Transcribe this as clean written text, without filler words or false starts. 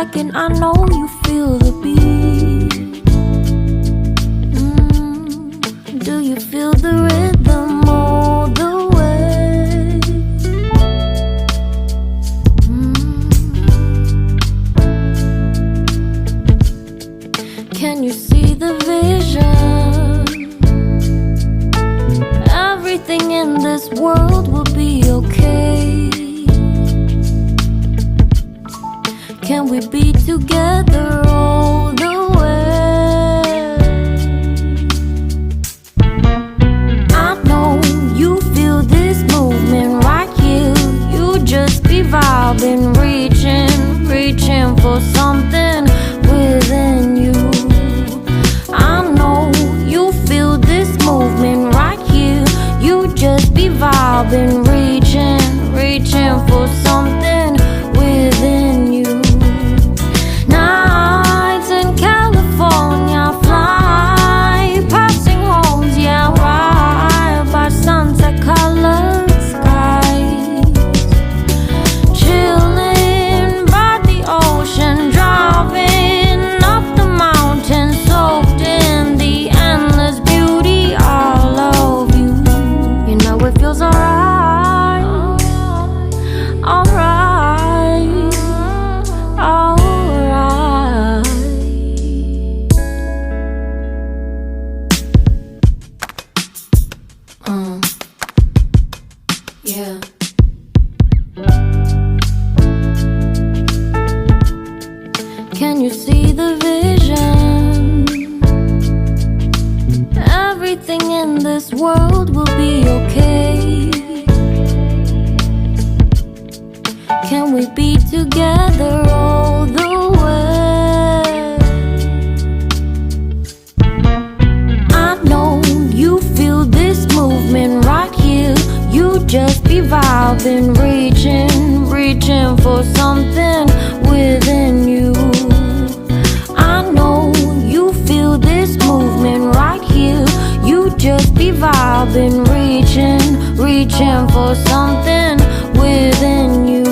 second, I know you feel the beat. Do you feel the rhythm all the way? Can you see the vision? Everything in this world will be okay. Can we be together all the way? I know you feel this movement right here. You just be vibing, reaching for something within you. I know you feel this movement right here. You just be vibing, reaching for something within you. Nights in California, fly passing homes, yeah, right by sunset colored skies. Chilling by the ocean, driving up the mountain, soaked in the endless beauty all of you. You know it feels alright, alright, alright. Yeah. Can you see the vision? Everything in this world will be okay. Can we be together all the way? I know you feel this movement right here. You just be vibing, reaching for something within you. I know you feel this movement right here. You just be vibing, reaching for something within you.